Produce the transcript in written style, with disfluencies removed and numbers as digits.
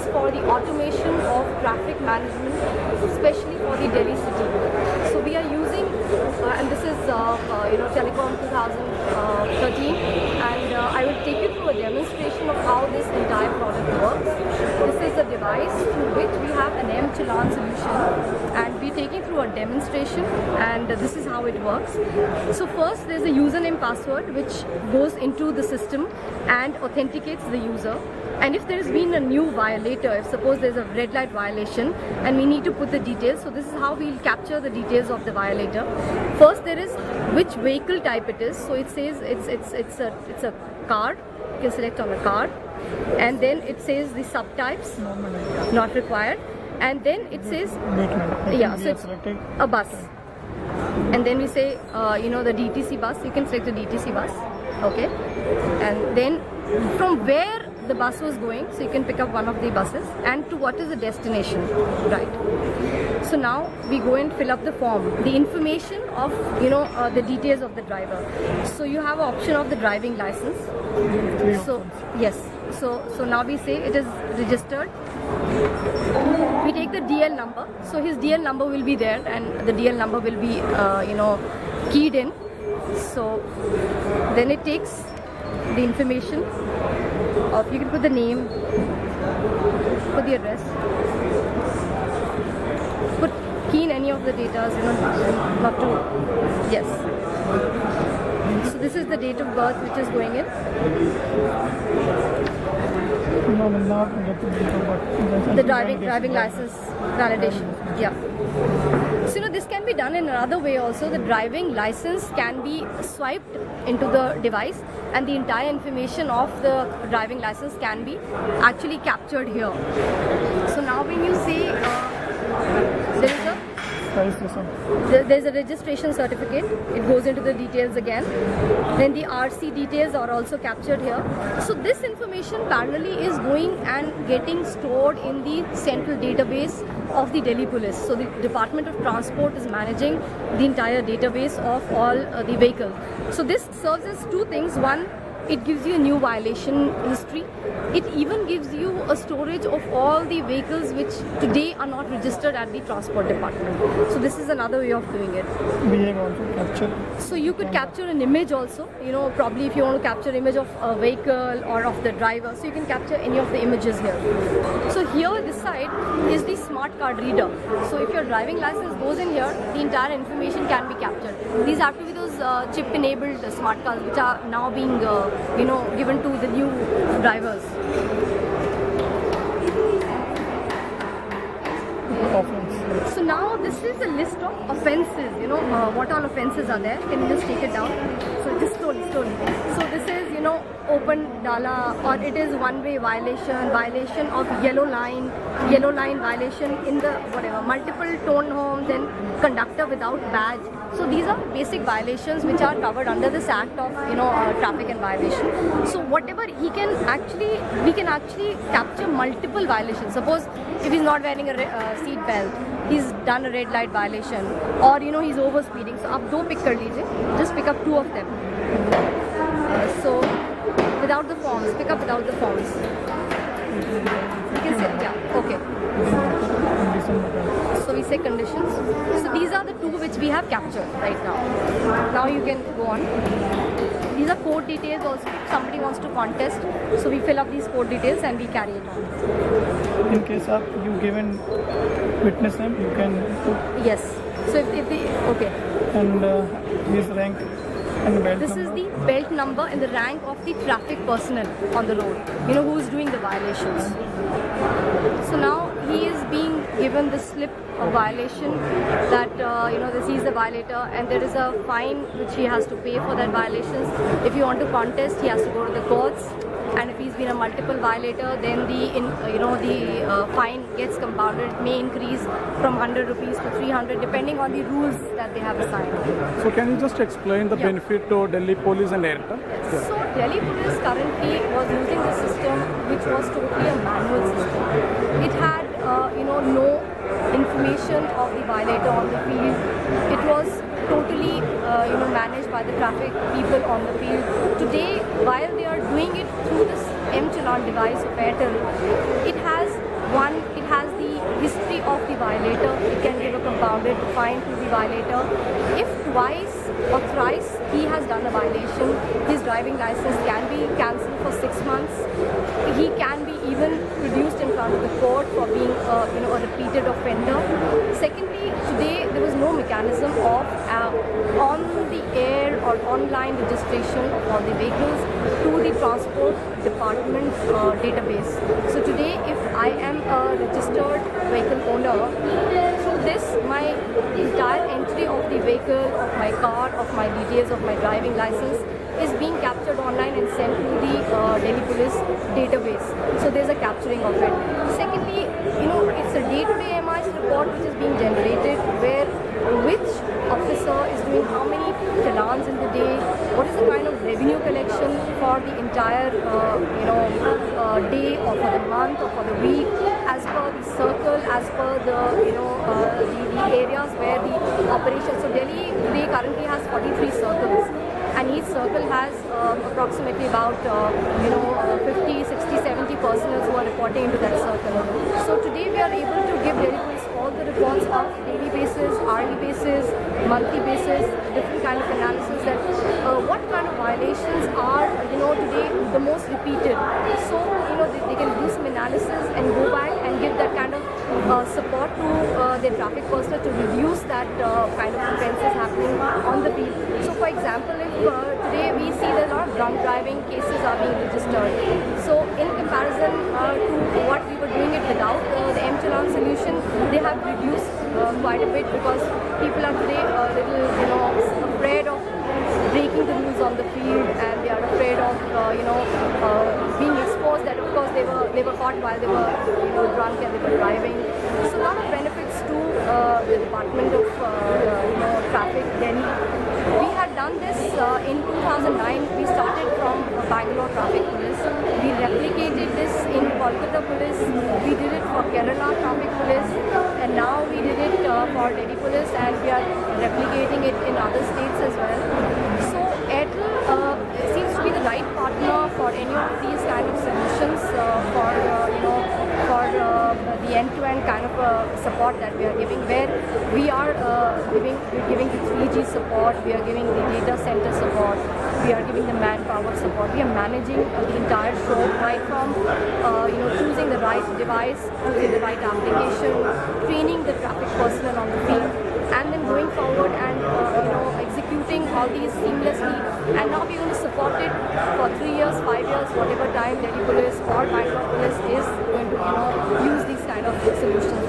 for the automation of traffic management, especially for the Delhi city. So we are using, and this is Telecom 2013, and I will take you through a demonstration of how this entire product works. This is a device through which we have an M-Challan solution, and we're taking through a demonstration, and this is how it works. So first there's a username password which goes into the system and authenticates the user. And if there has been a new violator, if suppose there's a red light violation and we need to put the details, so this is how we'll capture the details of the violator. First there is which vehicle type it is, so it says it's a car. You can select on a car, and then it says the subtypes not required, and then it says so it's a bus, and then we say the DTC bus. You can select the DTC bus, okay, and then from where the bus was going, so you can pick up one of the buses, and to what is the destination, right? So now we go and fill up the form, the information of the details of the driver. So you have an option of the driving license. So yes, so now we say it is registered. We take the DL number, so his DL number will be there, and the DL number will be keyed in. So then it takes the information of, you can put the name, put the address, key in any of the data, not to, yes. So this is the date of birth which is going in. No, not get the date of birth. The driving license validation, yeah. So this can be done in another way also. The driving license can be swiped into the device, and the entire information of the driving license can be actually captured here. So now when you say there's a registration certificate, it goes into the details again. Then the RC details are also captured here. So this information parallelly is going and getting stored in the central database of the Delhi Police. So the Department of Transport is managing the entire database of all the vehicles. So this serves as two things. One, it gives you a new violation history. It even gives you a storage of all the vehicles which today are not registered at the transport department. So this is another way of doing it. We have also captured. So you could capture an image also, probably if you want to capture an image of a vehicle or of the driver, so you can capture any of the images here. So here this side is the smart card reader. So if your driving license goes in here, the entire information can be captured. These have to be those chip enabled smart cards which are now being given to the new drivers. So now this is a list of offences, what all offences are there. Can you just take it down? So just slowly. So this is, open Dala, or it is one-way violation of yellow line violation in the multiple tone home, then conductor without badge. So these are basic violations which are covered under this act of traffic and violation. So whatever we can actually capture multiple violations. Suppose if he's not wearing a seat belt, he's done a red light violation, or he's over speeding. So आप दो pick कर लीजिए, just pick up two of them. So without the forms, pick up without the forms. You can say, yeah, okay. So we say conditions. So these are the two which we have captured right now. Now you can go on. These are code details also. If somebody wants to contest, so we fill up these code details and we carry it on. In case of you given witness name, you can put. Yes. So if the okay. And his rank and belt this number. is the belt number and the rank of the traffic personnel on the road. Who is doing the violations. So now he is being given the slip of violation that this is the violator, and there is a fine which he has to pay for that violations. If you want to contest, he has to go to the courts, and if he's been a multiple violator, then the fine gets compounded. It may increase from 100 rupees to 300 depending on the rules that they have assigned. So can you just explain the benefit to Delhi Police and Airtel? Yes. So Delhi Police currently was using the system which was totally a manual system. It had no information of the violator on the field. It was totally managed by the traffic people on the field. Today, while they are doing it through this M-Challan device of Airtel, it has One, it has the history of the violator. It can give a compounded fine to the violator. If twice or thrice he has done a violation, his driving license can be cancelled for 6 months. He can be even produced in front of the court for being a repeated offender. Secondly, today there was no mechanism of on the air or online registration of all the vehicles to the transport department database. So today, if I am a registered vehicle owner, through this my entire entry of the vehicle, of my car, of my details of my driving license is being captured online and sent to the Delhi Police database. So there's a capturing of it. Secondly, it's a day-to-day MIS report which is being generated, where which officer is doing how many challans in the day, what is the kind of revenue collection for the entire day or for the month or for the week, as per the circle, as per the the areas where the operation. So Delhi today currently has 43 circles, and each circle has approximately about 50, 60, 70 personnel who are reporting into that circle. So today we are able to give Delhi Police all the reports of daily basis, hourly basis, monthly basis, different kind of analysis that what kind of violations are today the most repeated. So they can do some analysis and go back and give that kind of support to their traffic personnel to reduce that kind of offences happening on the field. So for example, if today we see that a lot of drunk driving cases are being registered. So in comparison to what we were doing it without the M-Challan solution, they have reduced quite a bit, because people are today a little afraid of breaking the rules on the field, and they are afraid of being exposed that of course they were caught while they were drunk and they were driving. So a lot of benefits to the Department of Traffic Delhi. We had done this in 2009. We started from Bangalore Traffic Police. We replicated this in Kolkata Police. We did it for Kerala Traffic Police, and now we did it for Delhi Police, and we are replicating it in other states as well. So Airtel seems to be the right partner for any of these kind of solutions for the end-to-end kind of support that we are giving, where we are giving the 3G support, we are giving the data center support, we are giving the manpower support, we are managing the entire show, right from choosing the right device, choosing the right application, training the traffic personnel on the field, and then going forward and executing all these seamlessly. And now we're going to support it for 3 years, 5 years, whatever time Delhi Police or Bangalore Police is going to use these kind of solutions.